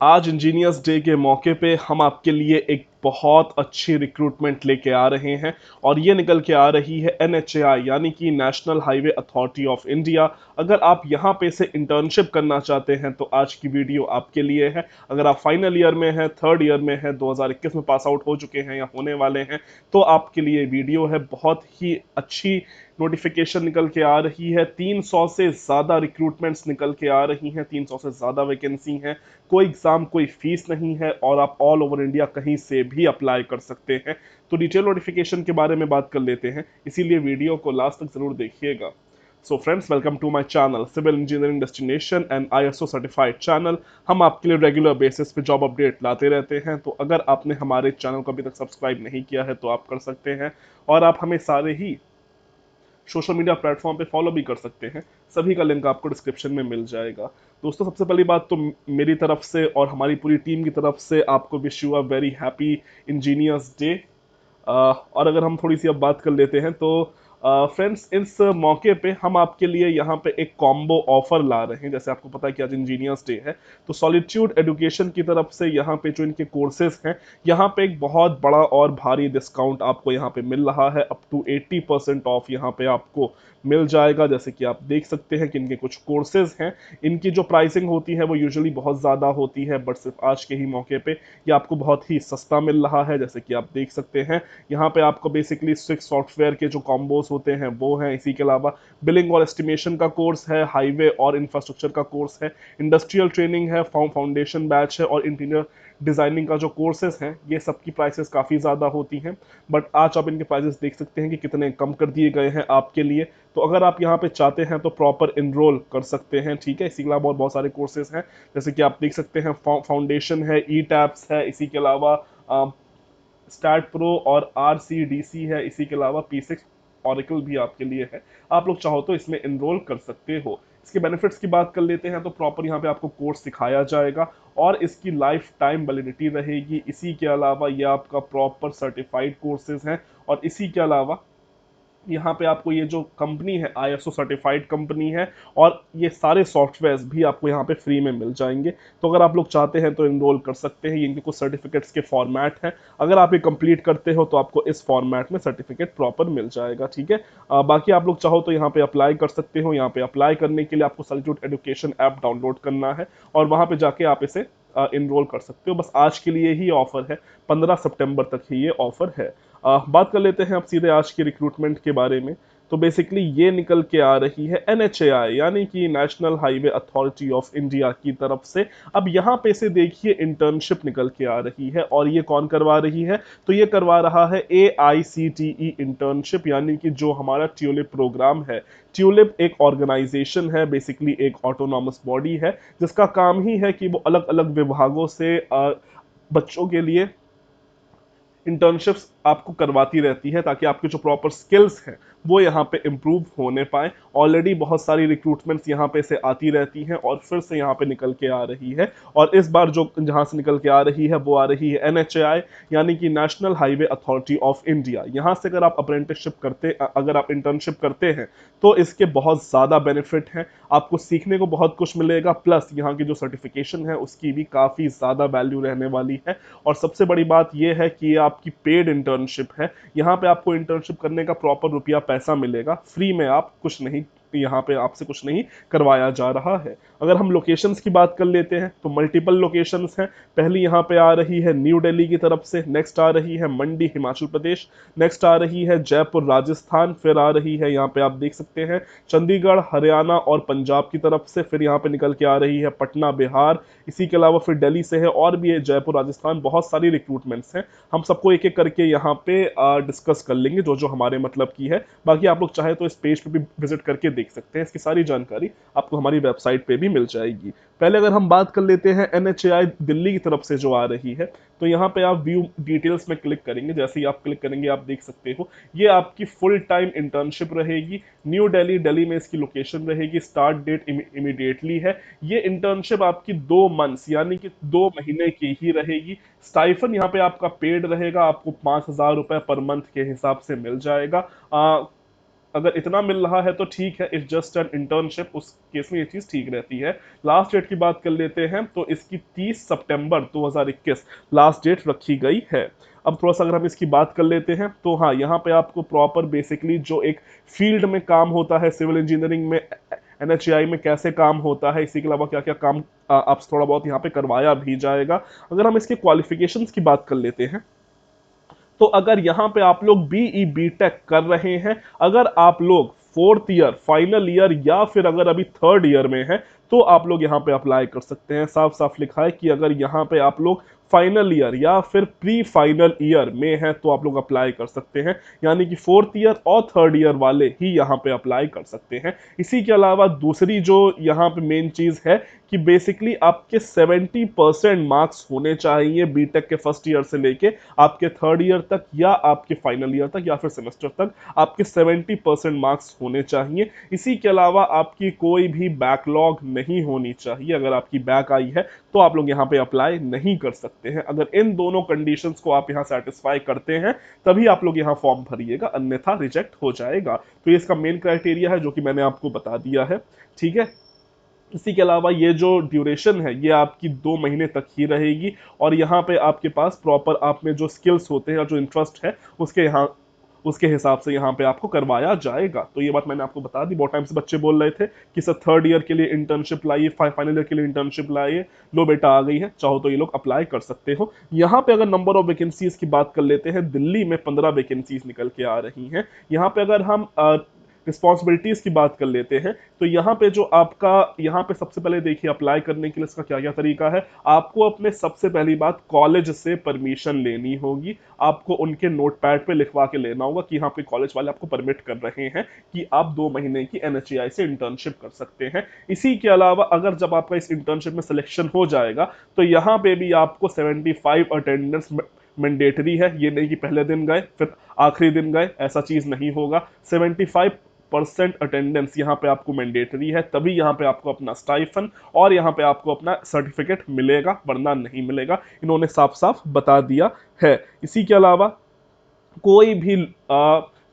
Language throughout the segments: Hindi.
आज इंजीनियर्स डे के मौके पे हम आपके लिए एक बहुत अच्छी रिक्रूटमेंट लेके आ रहे हैं और ये निकल के आ रही है NHAI यानी कि national highway authority of India. अगर आप यहाँ पे से इंटर्नशिप करना चाहते हैं तो आज की वीडियो आपके लिए है। अगर आप फाइनल ईयर में हैं, थर्ड ईयर में हैं, 2021 में पास आउट हो चुके हैं या होने वाले हैं, तो आपके लिए वीडियो है। बहुत ही अच्छी नोटिफिकेशन निकल के आ रही है। 300 से ज़्यादा रिक्रूटमेंट्स निकल के आ रही हैं, 300 से ज़्यादा वैकेंसी हैं। कोई एग्ज़ाम, कोई फीस नहीं है और आप ऑल ओवर इंडिया कहीं से भी अप्लाई कर सकते हैं। तो डिटेल नोटिफिकेशन के बारे में बात कर लेते हैं, इसीलिए वीडियो को लास्ट तक ज़रूर देखिएगा। So friends, welcome to my channel civil engineering destination and ISO certified channel. हम आपके लिए रेगुलर बेसिस पे जॉब अपडेट लाते रहते हैं। तो अगर आपने हमारे चैनल को अभी तक सब्सक्राइब नहीं किया है तो आप कर सकते हैं और आप हमें सारे ही सोशल मीडिया प्लेटफॉर्म पे फॉलो भी कर सकते हैं। सभी का लिंक आपको डिस्क्रिप्शन में मिल जाएगा। दोस्तों, सबसे पहली बात तो मेरी तरफ से और हमारी पूरी टीम की तरफ से आपको wish you a very happy engineers day. और अगर हम थोड़ी सी अब बात कर लेते हैं तो फ्रेंड्स, इस मौके पे हम आपके लिए यहाँ पे एक कॉम्बो ऑफर ला रहे हैं। जैसे आपको पता है कि आज इंजीनियर्स डे है, तो सॉलिट्यूड एजुकेशन की तरफ से यहाँ पे जो इनके कोर्सेज हैं, यहाँ पे एक बहुत बड़ा और भारी डिस्काउंट आपको यहाँ पे मिल रहा है। अप टू 80% ऑफ यहाँ पे आपको मिल जाएगा। जैसे कि आप देख सकते हैं कि इनके कुछ कोर्सेज हैं, इनकी जो प्राइसिंग होती है वो यूजुअली बहुत ज़्यादा होती है, बट सिर्फ आज के ही मौके पे ये आपको बहुत ही सस्ता मिल रहा है। जैसे कि आप देख सकते हैं, यहाँ पे आपको बेसिकली 6 सॉफ्टवेयर के जो कॉम्बोज होते हैं वो हैं। इसी के अलावा बिलिंग और एस्टिमेशन का कोर्स है, हाईवे और इंफ्रास्ट्रक्चर का कोर्स है, इंडस्ट्रियल ट्रेनिंग है, फाउंडेशन बैच है और इंटीरियर डिजाइनिंग का जो कोर्सेज हैं, ये सब की प्राइसेस काफ़ी ज़्यादा होती हैं। बट आज आप इनके प्राइसेस देख सकते हैं कि कितने कम कर दिए गए हैं आपके लिए। तो अगर आप यहाँ पे चाहते हैं तो प्रॉपर इनरोल कर सकते हैं, ठीक है। इसी के अलावा बहुत बहुत सारे कोर्सेज हैं, जैसे कि आप देख सकते हैं फाउंडेशन है, ई टैप्स है, इसी के अलावा स्टार्ट प्रो और RCDC है, इसी के अलावा P6 ऑरिकल भी आपके लिए है। आप लोग चाहो तो इसमें इनरोल कर सकते हो। इसके बेनिफिट्स की बात कर लेते हैं तो प्रॉपर यहाँ पे आपको कोर्स सिखाया जाएगा और इसकी लाइफ टाइम वैलिडिटी रहेगी। इसी के अलावा ये आपका प्रॉपर सर्टिफाइड कोर्सेज हैं और इसी के अलावा यहाँ पे आपको ये जो कंपनी है ISO सर्टिफाइड कंपनी है और ये सारे सॉफ्टवेयर्स भी आपको यहाँ पे फ्री में मिल जाएंगे। तो अगर आप लोग चाहते हैं तो इनरोल कर सकते हैं। ये इनके कुछ सर्टिफिकेट्स के फॉर्मेट हैं, अगर आप ये कंप्लीट करते हो तो आपको इस फॉर्मेट में सर्टिफिकेट प्रॉपर मिल जाएगा, ठीक है। बाकी आप लोग चाहो तो यहाँ पे अप्लाई कर सकते हो। यहाँ पे अप्लाई करने के लिए आपको सॉलिट्यूड एजुकेशन ऐप डाउनलोड करना है और वहाँ पे जाके आप इसे इनरोल कर सकते हो। बस आज के लिए ही ऑफर है, 15 सितंबर तक ही ये ऑफर है। बात कर लेते हैं अब सीधे आज की रिक्रूटमेंट के बारे में। तो बेसिकली ये निकल के आ रही है NHAI यानी कि national highway authority of India की तरफ से। अब यहाँ पे से देखिए इंटर्नशिप निकल के आ रही है और ये कौन करवा रही है, तो ये करवा रहा है AICTE इंटर्नशिप, यानी कि जो हमारा ट्यूलिप प्रोग्राम है। ट्यूलिप एक ऑर्गेनाइजेशन है, बेसिकली एक ऑटोनॉमस बॉडी है, जिसका काम ही है कि वो अलग अलग विभागों से बच्चों के लिए इंटर्नशिप्स आपको करवाती रहती है ताकि आपके जो प्रॉपर स्किल्स हैं वो यहाँ पे इम्प्रूव होने पाए। ऑलरेडी बहुत सारी रिक्रूटमेंट्स यहाँ पे से आती रहती हैं और फिर से यहाँ पे निकल के आ रही है और इस बार जो जहाँ से निकल के आ रही है वो आ रही है NHAI यानी कि national highway authority of India. यहाँ से अगर आप अप्रेंटिसशिप करते अगर आप इंटर्नशिप करते हैं तो इसके बहुत ज़्यादा बेनिफिट हैं, आपको सीखने को बहुत कुछ मिलेगा, प्लस यहाँ की जो सर्टिफिकेशन है उसकी भी काफ़ी ज़्यादा वैल्यू रहने वाली है। और सबसे बड़ी बात यह है कि ये आपकी पेड इंटर्नशिप है। यहाँ पे आपको इंटर्नशिप करने का प्रॉपर रुपया पैसा मिलेगा, फ्री में आप कुछ नहीं, यहाँ पे आपसे कुछ नहीं करवाया जा रहा है। अगर हम लोकेशंस की बात कर लेते हैं तो मल्टीपल लोकेशंस हैं। पहली यहाँ पे आ रही है न्यू दिल्ली की तरफ से, नेक्स्ट आ रही है मंडी हिमाचल प्रदेश, नेक्स्ट आ रही है जयपुर राजस्थान, फिर आ रही है यहाँ पे आप देख सकते हैं चंडीगढ़ हरियाणा और पंजाब की तरफ से, फिर यहाँ पे निकल के आ रही है पटना बिहार, इसी के अलावा फिर दिल्ली से है और भी है जयपुर राजस्थान। बहुत सारी रिक्रूटमेंट्स हैं, हम सबको एक एक करके यहाँ पे डिस्कस कर लेंगे जो जो हमारे मतलब की है। बाकी आप लोग चाहे तो इस पेज पे भी विजिट करके देख सकते हैं, इसकी सारी जानकारी आपको हमारी वेबसाइट पे भी मिल जाएगी। पहले अगर हम बात कर लेते हैं NHAI दिल्ली की तरफ से जो आ रही है, तो यहाँ पे आप व्यू डिटेल्स में क्लिक करेंगे। जैसे ही आप क्लिक करेंगे आप देख सकते हो ये आपकी फुल टाइम इंटर्नशिप रहेगी। न्यू दिल्ली, दिल्ली में इसकी लोकेशन रहेगी, स्टार्ट डेट इमीडिएटली है। ये इंटर्नशिप आपकी 2 मंथ्स यानी कि 2 महीने की ही रहेगी। स्टाइफन यहाँ पे आपका पेड रहेगा, आपको 5,000 रुपए पर मंथ के हिसाब से मिल जाएगा। अगर इतना मिल रहा है तो ठीक है, इट्स जस्ट एन इंटर्नशिप, उस केस में ये चीज ठीक रहती है। लास्ट डेट की बात कर लेते हैं तो इसकी 30 सितंबर 2021 लास्ट डेट रखी गई है। अब थोड़ा सा अगर हम इसकी बात कर लेते हैं तो हाँ, यहाँ पे आपको प्रॉपर बेसिकली जो एक फील्ड में काम होता है सिविल इंजीनियरिंग में, एनएचएआई में कैसे काम होता है, इसी के अलावा क्या क्या काम आप थोड़ा बहुत यहाँ पे करवाया भी जाएगा। अगर हम इसके क्वालिफिकेशंस की बात कर लेते हैं तो अगर यहाँ पे आप लोग बीई बीटेक कर रहे हैं, अगर आप लोग फोर्थ ईयर फाइनल ईयर या फिर अगर अभी थर्ड ईयर में है तो आप लोग यहाँ पे अप्लाई कर सकते हैं। साफ साफ लिखा है कि अगर यहाँ पे आप लोग फाइनल ईयर या फिर प्री फाइनल ईयर में है तो आप लोग अप्लाई कर सकते हैं, यानी कि फोर्थ ईयर और थर्ड ईयर वाले ही यहाँ पे अप्लाई कर सकते हैं। इसी के अलावा दूसरी जो यहाँ पे मेन चीज है कि बेसिकली आपके 70% मार्क्स होने चाहिए बीटेक के फर्स्ट ईयर से लेके आपके थर्ड ईयर तक या आपके फाइनल ईयर तक या फिर सेमेस्टर तक आपके 70% मार्क्स होने चाहिए। इसी के अलावा आपकी कोई भी बैकलॉग नहीं होनी चाहिए। अगर आपकी बैक आई है तो आप लोग यहाँ पे अप्लाई नहीं कर सकते हैं। अगर इन दोनों कंडीशंस को आप यहाँ सेटिस्फाई करते हैं तभी आप लोग यहाँ फॉर्म भरिएगा, अन्यथा रिजेक्ट हो जाएगा। तो ये इसका मेन क्राइटेरिया है जो कि मैंने आपको बता दिया है, ठीक है। इसी के अलावा ये जो ड्यूरेशन है ये आपकी 2 महीने तक ही रहेगी और यहाँ पे आपके पास प्रॉपर आप में जो स्किल्स होते हैं या जो इंटरेस्ट है उसके हिसाब से यहाँ पे आपको करवाया जाएगा। तो ये बात मैंने आपको बता दी। बहुत टाइम से बच्चे बोल रहे थे कि सर थर्ड ईयर के लिए इंटर्नशिप लाइए, फाइनल ईयर के लिए इंटर्नशिप लाइए। लो बेटा आ गई है, चाहो तो ये लोग अप्लाई कर सकते हो। यहाँ पे अगर नंबर ऑफ वैकेंसीज की बात कर लेते हैं, दिल्ली में 15 वैकेंसीज निकल के आ रही हैं। यहाँ पे अगर हम रिस्पॉन्सिबिलिटीज की बात कर लेते हैं तो यहाँ पे जो आपका यहाँ पे सबसे पहले देखिए अप्लाई करने के लिए इसका क्या क्या तरीका है। आपको अपने सबसे पहली बात कॉलेज से परमिशन लेनी होगी। आपको उनके नोटपैड पे लिखवा के लेना होगा कि यहाँ पे कॉलेज वाले आपको परमिट कर रहे हैं कि आप 2 महीने की एनएचएआई से इंटर्नशिप कर सकते हैं। इसी के अलावा अगर जब आपका इस इंटर्नशिप में सिलेक्शन हो जाएगा तो यहाँ पे भी आपको 75 अटेंडेंस मैंडेटरी है। ये नहीं कि पहले दिन गए फिर आखिरी दिन गए, ऐसा चीज नहीं होगा। 75% अटेंडेंस यहाँ पे आपको मैंडेटरी है, तभी यहाँ पे आपको अपना स्टाइफन और यहाँ पे आपको अपना सर्टिफिकेट मिलेगा, वरना नहीं मिलेगा। इन्होंने साफ साफ बता दिया है। इसी के अलावा कोई भी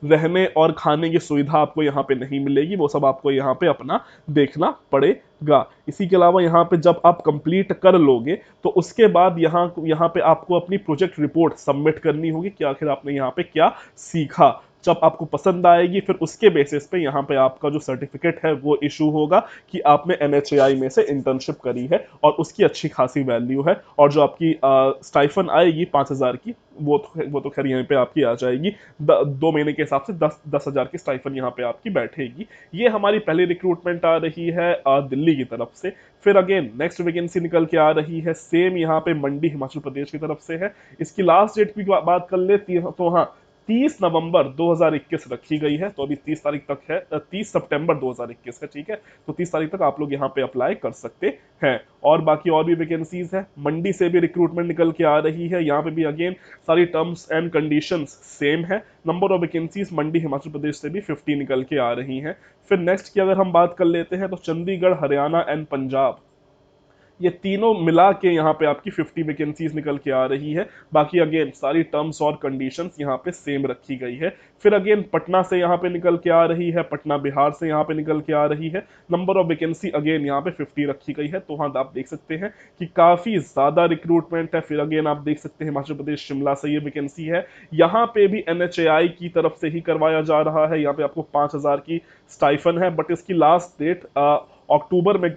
रहने और खाने की सुविधा आपको यहाँ पे नहीं मिलेगी, वो सब आपको यहाँ पे अपना देखना पड़ेगा। इसी के अलावा यहाँ पे जब आप कंप्लीट कर लोगे तो उसके बाद यहाँ यहाँ पे आपको अपनी प्रोजेक्ट रिपोर्ट सबमिट करनी होगी कि आखिर आपने यहाँ पे क्या सीखा। जब आपको पसंद आएगी फिर उसके बेसिस पे यहाँ पे आपका जो सर्टिफिकेट है वो इशू होगा कि आपने एनएचएआई में से इंटर्नशिप करी है और उसकी अच्छी खासी वैल्यू है। और जो आपकी स्टाइफन आएगी 5,000 की, वो तो खैर यहाँ पे आपकी आ जाएगी 2 महीने के हिसाब से 10,000 की स्टाइफन यहाँ पे आपकी बैठेगी। ये हमारी पहली रिक्रूटमेंट आ रही है दिल्ली की तरफ से। फिर अगेन नेक्स्ट वैकेंसी निकल के आ रही है सेम यहाँ पे मंडी हिमाचल प्रदेश की तरफ से है। इसकी लास्ट डेट की बात कर लेती है तो हाँ, 30 नवंबर 2021 रखी गई है। तो अभी 30 तारीख तक है, 30 सितंबर 2021 है, ठीक है। तो 30 तारीख तक आप लोग यहाँ पे अप्लाई कर सकते हैं। और बाकी और भी वैकेंसीज है, मंडी से भी रिक्रूटमेंट निकल के आ रही है। यहाँ पे भी अगेन सारी टर्म्स एंड कंडीशंस सेम है। नंबर ऑफ वैकेंसीज मंडी हिमाचल प्रदेश से भी 50 निकल के आ रही हैं। फिर नेक्स्ट की अगर हम बात कर लेते हैं तो चंडीगढ़, हरियाणा एंड पंजाब, ये तीनों मिला के यहाँ पे आपकी 50 वैकेंसीज निकल के आ रही है। बाकी अगेन सारी टर्म्स और कंडीशंस यहाँ पे सेम रखी गई है। फिर अगेन पटना से यहाँ पे निकल के आ रही है, पटना बिहार से यहाँ पे निकल के आ रही है। नंबर ऑफ वैकेंसी अगेन यहाँ पे 50 रखी गई है। तो हाँ, आप देख सकते हैं कि काफी ज्यादा रिक्रूटमेंट है। फिर अगेन आप देख सकते हैं हिमाचल प्रदेश शिमला से ये वैकेंसी है। यहाँ पे भी एनएचएआई की तरफ से ही करवाया जा रहा है। यहाँ पे आपको 5,000 की स्टाइफन है, बट इसकी लास्ट डेट अक्टूबर में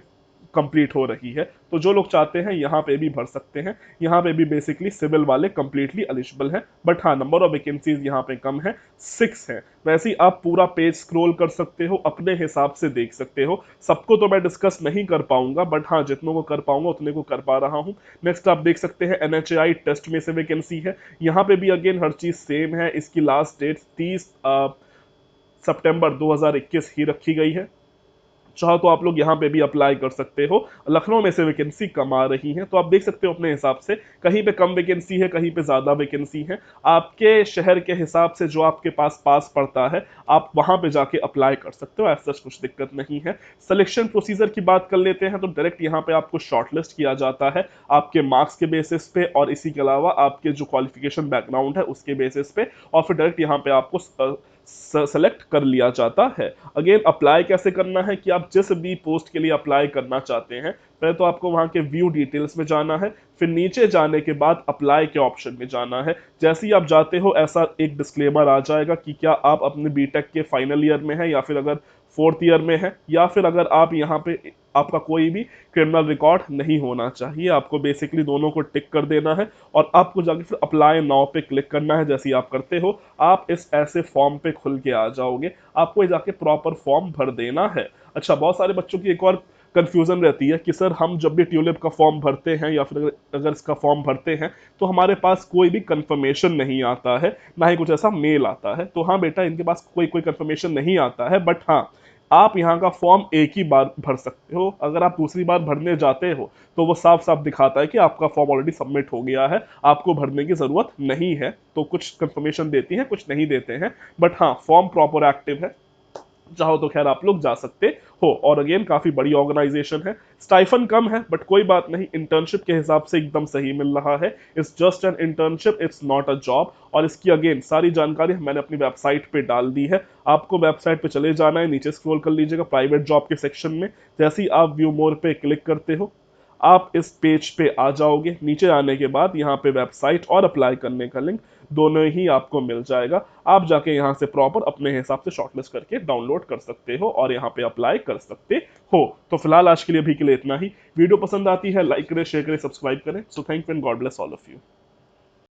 कंप्लीट हो रही है। तो जो लोग चाहते हैं यहाँ पे भी भर सकते हैं। यहाँ पे भी बेसिकली सिविल वाले कंप्लीटली एलिजिबल हैं। बट हाँ, नंबर ऑफ वैकेंसीज यहाँ पे कम है, 6 है। वैसे ही आप पूरा पेज स्क्रॉल कर सकते हो, अपने हिसाब से देख सकते हो। सबको तो मैं डिस्कस नहीं कर पाऊंगा, बट हाँ, जितनों को कर पाऊंगा उतने को कर पा रहा हूँ। नेक्स्ट आप देख सकते हैं एनएचएआई टेस्ट में से वैकेंसी है। यहाँ पे भी अगेन हर चीज सेम है। इसकी लास्ट डेट 30 सितंबर 2021 ही रखी गई है। चाहो तो आप लोग यहाँ पे भी अप्लाई कर सकते हो। लखनऊ में से वैकेंसी कम आ रही है, तो आप देख सकते हो अपने हिसाब से, कहीं पे कम वैकेंसी है, कहीं पे ज्यादा वैकेंसी है। आपके शहर के हिसाब से जो आपके पास पड़ता है आप वहां पे जाके अप्लाई कर सकते हो, ऐसा कुछ दिक्कत नहीं है। सिलेक्शन प्रोसीजर की बात कर लेते हैं तो डायरेक्ट यहाँ पे आपको शॉर्टलिस्ट किया जाता है आपके मार्क्स के बेसिस पे और इसी के अलावा आपके जो क्वालिफिकेशन बैकग्राउंड है उसके बेसिस पे। और फिर डायरेक्ट यहाँ पे आपको सेलेक्ट कर लिया जाता है। अगेन अप्लाई कैसे करना है कि आप जिस भी पोस्ट के लिए अप्लाई करना चाहते हैं, पहले तो आपको वहां के व्यू डिटेल्स में जाना है, फिर नीचे जाने के बाद अप्लाई के ऑप्शन में जाना है। जैसे ही आप जाते हो ऐसा एक डिस्क्लेमर आ जाएगा कि क्या आप अपने बीटेक के फाइनल ईयर में हैं, या फिर अगर फोर्थ ईयर में है, या फिर अगर आप यहाँ पे आपका कोई भी क्रिमिनल रिकॉर्ड नहीं होना चाहिए। आपको बेसिकली दोनों को टिक कर देना है और आपको जाके फिर अप्लाई नाउ पे क्लिक करना है। जैसे ही आप करते हो आप इस ऐसे फॉर्म पे खुल के आ जाओगे, आपको जाके प्रॉपर फॉर्म भर देना है। अच्छा, बहुत सारे बच्चों की एक और कंफ्यूजन रहती है कि सर हम जब भी ट्यूलिप का फॉर्म भरते हैं या फिर अगर इसका फॉर्म भरते हैं तो हमारे पास कोई भी कंफर्मेशन नहीं आता है, ना ही कुछ ऐसा मेल आता है। तो हाँ बेटा, इनके पास कोई कोई कंफर्मेशन नहीं आता है, बट हाँ आप यहाँ का फॉर्म एक ही बार भर सकते हो। अगर आप दूसरी बार भरने जाते हो तो वो साफ साफ दिखाता है कि आपका फॉर्म ऑलरेडी सबमिट हो गया है, आपको भरने की जरूरत नहीं है। तो कुछ कंफर्मेशन देती हैं, कुछ नहीं देते हैं, बट हाँ फॉर्म प्रॉपर एक्टिव है, चाहो तो खैर आप लोग जा सकते हो। और अगेन काफी बड़ी ऑर्गेनाइजेशन है, स्टाइफन कम है बट कोई बात नहीं, इंटर्नशिप के हिसाब से एकदम सही मिल रहा है। It's just an internship, it's not a job. और इसकी अगेन सारी जानकारी मैंने अपनी वेबसाइट पे डाल दी है, आपको वेबसाइट पे चले जाना है, नीचे स्क्रॉल कर लीजिएगा प्राइवेट जॉब के सेक्शन में। जैसे ही आप व्यू मोर पे क्लिक करते हो आप इस पेज पे आ जाओगे। नीचे आने के बाद यहाँ पे वेबसाइट और अप्लाई करने का लिंक दोनों ही आपको मिल जाएगा। आप जाके यहाँ से प्रॉपर अपने हिसाब से शॉर्टलिस्ट करके डाउनलोड कर सकते हो और यहाँ पे अप्लाई कर सकते हो। तो फिलहाल आज के लिए अभी के लिए इतना ही। वीडियो पसंद आती है लाइक करें, शेयर करें, सब्सक्राइब करें। So thank you and God bless all of you.